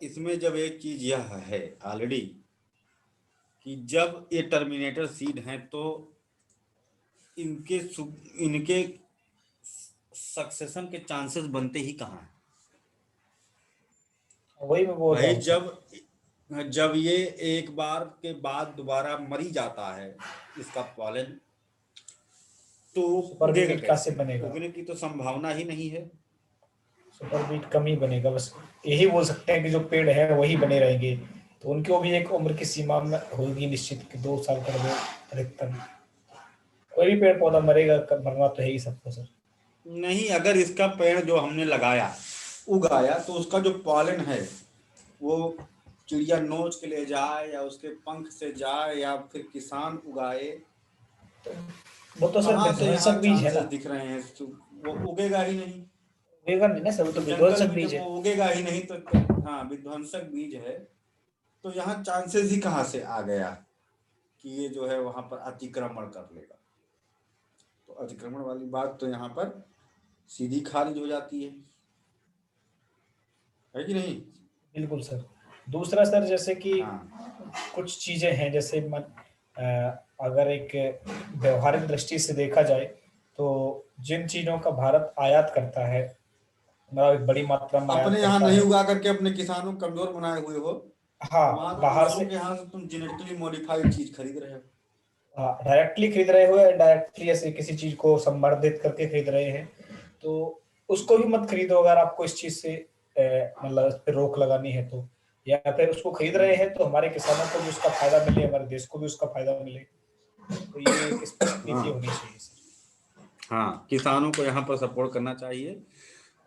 इसमें जब एक चीज यह है ऑलरेडी कि जब ये टर्मिनेटर सीड हैं तो इनके इनके सक्सेशन के चांसेस बनते ही कहाँ हैं?
वही मैं बोल रहा
भाई
हूँ सर।
जब ये एक बार के बाद दोबारा मरी जाता है इसका पॉलन, तो
सुपर
उगेगा
बीट
कैसे?
कैसे बनेगा?
उगने की तो संभावना ही नहीं है।
सुपर बीट कम ही बनेगा, बस यही बोल सकते हैं कि जो पेड़ है वही बने रहेंगे। तो उनको भी एक उम्र की सीमा में होगी निश्चित कि 2 साल कर दो अधिकतम। कोई भी पेड़ पौधा मरेगा, मरना तो है ही सबको सर।
नहीं, अगर इसका पेड़ जो हमने लगाया उगाया तो उसका जो पॉलन है वो चिड़िया नोच के ले जाए या उसके पंख से जाए या फिर किसान उगाए,
वो तो सर
कहाँ से यहाँ
विध्वंसक बीज है
चांसेस
ना,
दिख रहे हैं? तो वो उगेगा ही नहीं।
उगेगा नहीं ना सर, वो तो
जंगल
विध्वंसक
में
बीज
जब
है।
वो उगेगा ही नहीं तो हाँ, विध्वंसक बीज है, तो यहाँ चांसेस ही कहाँ से आ गया कि ये जो है वहां पर अतिक्रमण कर लेगा? तो अतिक्रमण वाली बात तो यहाँ पर सीधी खारिज हो जाती है कि नहीं?
बिल्कुल सर। दूसरा सर, जैसे कि
हाँ।
कुछ चीजें हैं, जैसे अगर एक व्यवहारिक दृष्टि से देखा जाए तो जिन चीजों का भारत आयात करता है, हमारा एक बड़ी मात्रा में आयात
अपने यहाँ
करता
नहीं
है।
उगा करके अपने किसानों को कमजोर बनाए हुए हो, वहां
हाँ,
तो
बाहर
दूसरों
से
के यहाँ से तुम जेनेटिकली मॉडिफाइड चीज खरीद रहे हो।
डायरेक्टली खरीद रहे हो या डायरेक्टली ऐसे किसी चीज को संवर्धित करके खरीद रहे हैं, तो उसको भी मत खरीदो अगर आपको इस चीज से मतलब इस पे रोक लगानी है तो। या फिर उसको खरीद रहे हैं तो हमारे किसानों को भी उसका फायदा मिले, हमारे देश को भी उसका फायदा मिले। तो ये एक स्पष्ट नीति
हाँ
होनी चाहिए सर।
हाँ, किसानों को यहाँ पर सपोर्ट करना चाहिए,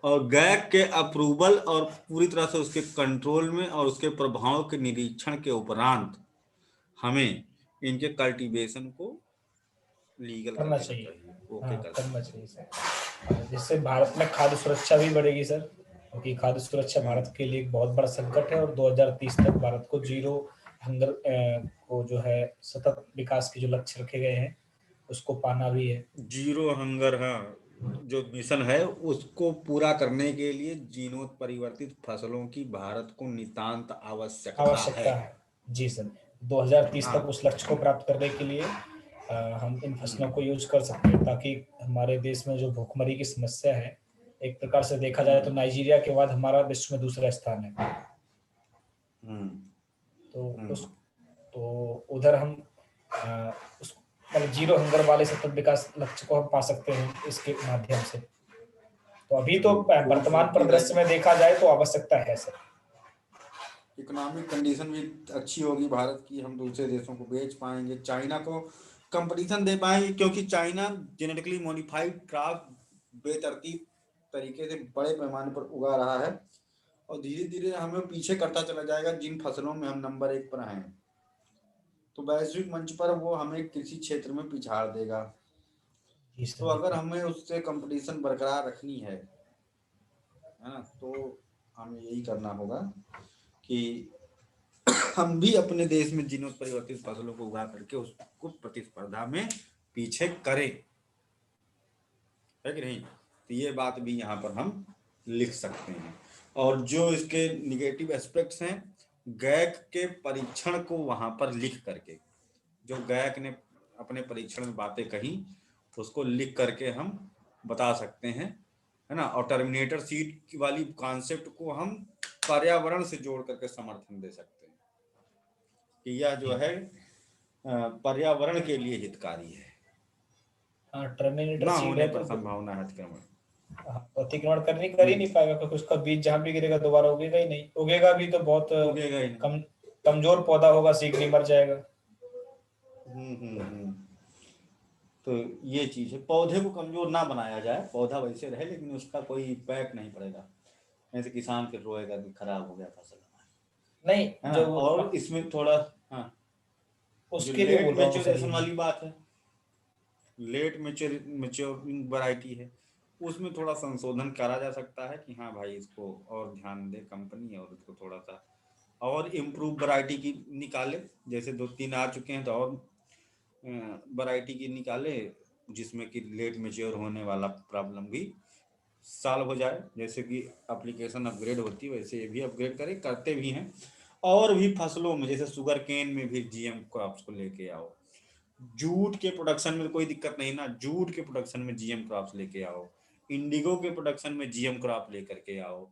और गैक के अप्रूवल और पूरी तरह से उसके कंट्रोल में और उसके प्रभाव के निरीक्षण के उपरांत हमें इनके कल्टीवेशन को लीगल कर
करना
देना
चाहिए।
चाहिए, ओके
हाँ,
कर
करना
देना
चाहिए सर, जिससे भारत में खाद्य सुरक्षा भी बढ़ेगी सर, क्योंकि खाद्य सुरक्षा
चाहिए।
भारत के लिए एक बहुत बड़ा संकट है। और 2030 तक भारत को जीरो हंगर को जो है सतत विकास के जो लक्ष्य रखे गए हैं उसको पाना भी है।
जीरो हंगर, हाँ, जो मिशन है उसको पूरा करने के लिए जीनोत परिवर्तित फसलों की भारत को नितांत आवश्यकता है।
आवश्यकता है जी सर। 2030 तक
हाँ।
उस लक्ष्य को प्राप्त करने के लिए हम इन फसलों को यूज कर सकते हैं, ताकि हमारे देश में जो भूखमरी की समस्या है, एक प्रकार से देखा जाए तो नाइजीरिया के बाद हमारा विश्व में दूसरा स्थान है। तो उस तो उधर हम उस मतलब जीरो हंगर वाले सतत विकास लक्ष्य को हम पा सकते हैं इसके माध्यम से। तो अभी तो
फूड
वर्तमान
सेफ्टी
परिदृश्य में देखा जाए तो आवश्यकता है सर।
इकोनॉमिक कंडीशन भी अच्छी होगी भारत की, हम दूसरे देशों को बेच पाएंगे, चाइना को कंपटीशन दे पाएंगे, क्योंकि चाइना जेनेटिकली मॉडिफाइड क्रॉप बेतरतीब तरीके से बड़े पैमाने पर उगा रहा है, और धीरे धीरे हमें पीछे करता चला जाएगा जिन फसलों में हम नंबर 1 पर हैं। तो वैश्विक मंच पर वो हमें किसी क्षेत्र में पिछाड़ देगा। तो अगर हमें उससे कंपटीशन बरकरार रखनी है ना, तो हमें यही करना होगा कि हम भी अपने देश में जीनोत परिवर्तित फसलों को उगा करके उसको प्रतिस्पर्धा में पीछे करें, है कि नहीं। तो ये बात भी यहाँ पर हम लिख सकते हैं। और जो इसके निगेटिव एस्पेक्ट्स हैं, गैक के परीक्षण को वहां पर लिख करके, जो गैक ने अपने परीक्षण में बातें कही उसको लिख करके हम बता सकते हैं, है ना। और टर्मिनेटर सीड वाली कॉन्सेप्ट को हम पर्यावरण से जोड़ करके समर्थन दे सकते हैं कि यह जो है पर्यावरण के लिए हितकारी है,
हाँ, टर्मिनेटर
ना
सीड
होने
है
पर
तो
संभावना है अतिक्रमण।
अतिक्रमण कर ही नहीं पाएगा, क्योंकि उसका बीज जहां भी गिरेगा दोबारा उगेगा ही नहीं, उगेगा भी तो बहुत
उगेगा ही नहीं।
कमजोर पौधा होगा, सीख नहीं, मर जाएगा।
तो ये चीज है, पौधे को कमजोर ना बनाया जाए, पौधा वैसे रहे लेकिन उसका कोई इम्पैक्ट नहीं पड़ेगा, ऐसे किसान फिर रोएगा कि खराब हो गया फसल
नहीं,
है ना।
जो
और इसमें थोड़ा हाँ, जो
उसके लिए
लेट
बोल रहा हूँ सर,
मैच्योरेशन वाली बात है, लेट मैच्योरिंग वैरायटी है, उसमें थोड़ा संशोधन करा जा सकता है कि हाँ भाई इसको और ध्यान दे कंपनी, और इसको थोड़ा सा और इम्प्रूव वैरायटी की निकाले। जैसे 2-3 आ चुके हैं तो और वैरायटी की निकाले जिसमें कि लेट मैच्योर होने वाला प्रॉब्लम भी सॉल्व हो जाए। जैसे कि एप्लीकेशन अपग्रेड होती है वैसे ये भी अपग्रेड करें, करते भी हैं। और भी फसलों में जैसे शुगर केन में भी जीएम क्रॉप्स को लेके आओ, जूट के प्रोडक्शन में कोई दिक्कत नहीं ना, जूट के प्रोडक्शन में जीएम क्रॉप्स लेके आओ, इंडिगो के प्रोडक्शन में जीएम क्रॉप लेकर के आओ,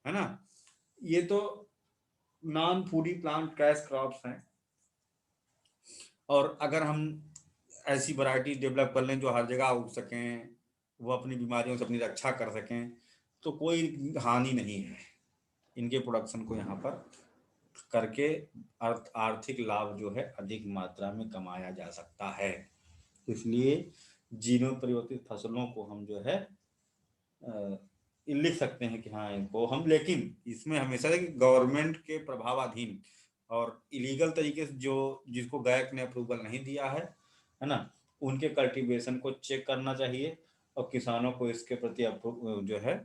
है ना। ये तो non foodie plant cash crops हैं। और अगर हम ऐसी वैरायटी डेवलप कर लें जो हर जगह उग सकें, वो अपनी बीमारियों से अपनी रक्षा कर सकें, तो कोई हानि नहीं है। इनके प्रोडक्शन को यहाँ पर करके आर्थिक लाभ जो है अधिक मात्रा में कमाया जा सकता है। इसलिए जीनो परिवर्तित फसलों को हम जो है लिख सकते हैं कि हाँ इनको हम, लेकिन इसमें हमेशा है कि गवर्नमेंट के प्रभावाधीन और इलीगल तरीके से जो जिसको गैक ने अप्रूवल नहीं दिया है ना, उनके कल्टीवेशन को चेक करना चाहिए और किसानों को इसके प्रति जो है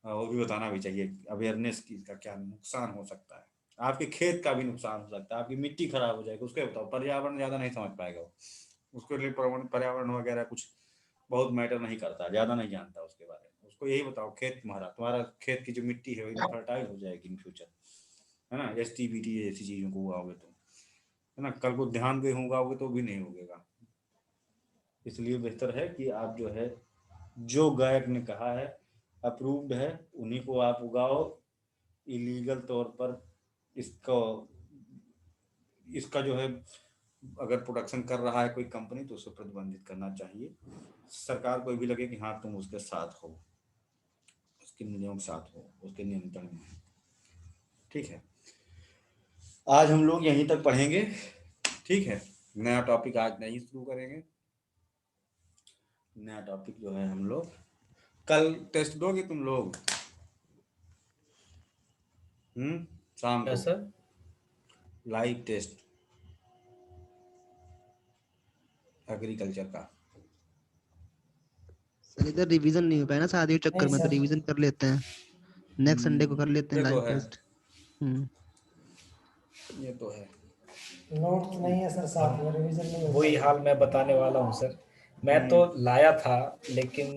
वो भी बताना भी चाहिए अवेयरनेस की, इसका क्या नुकसान हो सकता है, आपके खेत का भी नुकसान हो सकता है, आपकी मिट्टी खराब हो जाएगी, उसको बताओ। पर्यावरण ज्यादा नहीं समझ पाएगा वो, उसके लिए पर्यावरण वगैरह कुछ बहुत मैटर नहीं करता, ज्यादा नहीं जानता उसके बारे में। उसको यही बताओ खेत तुम्हारा खेत की जो मिट्टी है वो फर्टाइल हो जाएगी इन फ्यूचर, है ना। STBT ऐसी चीजों को उगाओगे तो, है ना, कल को ध्यान गेहूं उगाओगे तो भी नहीं उगेगा। इसलिए बेहतर है कि आप जो है जो गैक ने कहा है अप्रूव्ड है उन्हीं को आप उगाओ। इलीगल तौर पर इसका जो है अगर प्रोडक्शन कर रहा है कोई कंपनी तो उसे प्रतिबंधित करना चाहिए। सरकार को भी लगे कि हाँ तुम उसके साथ हो, उसके नियमों के साथ हो, उसके नियंत्रण में। ठीक है, आज हम लोग यहीं तक पढ़ेंगे। ठीक है, नया टॉपिक आज नहीं शुरू करेंगे। नया टॉपिक जो है हम लोग कल टेस्ट दोगे तुम लोग, शाम
क्या
को
सर?
लाइव टेस्ट एग्रीकल्चर का।
सर इधर रिवीजन नहीं हो पाया ना शादी के चक्कर
नहीं
में, तो
सर,
रिवीजन कर लेते हैं, नेक्स्ट संडे को कर लेते हैं
ये तो
लाइव
है,
टेस्ट।
ये तो है।
नोट नहीं है सर साथ में, रिवीजन नहीं
वही हाल मैं बताने वाला हूँ सर। मैं तो लाया था लेकिन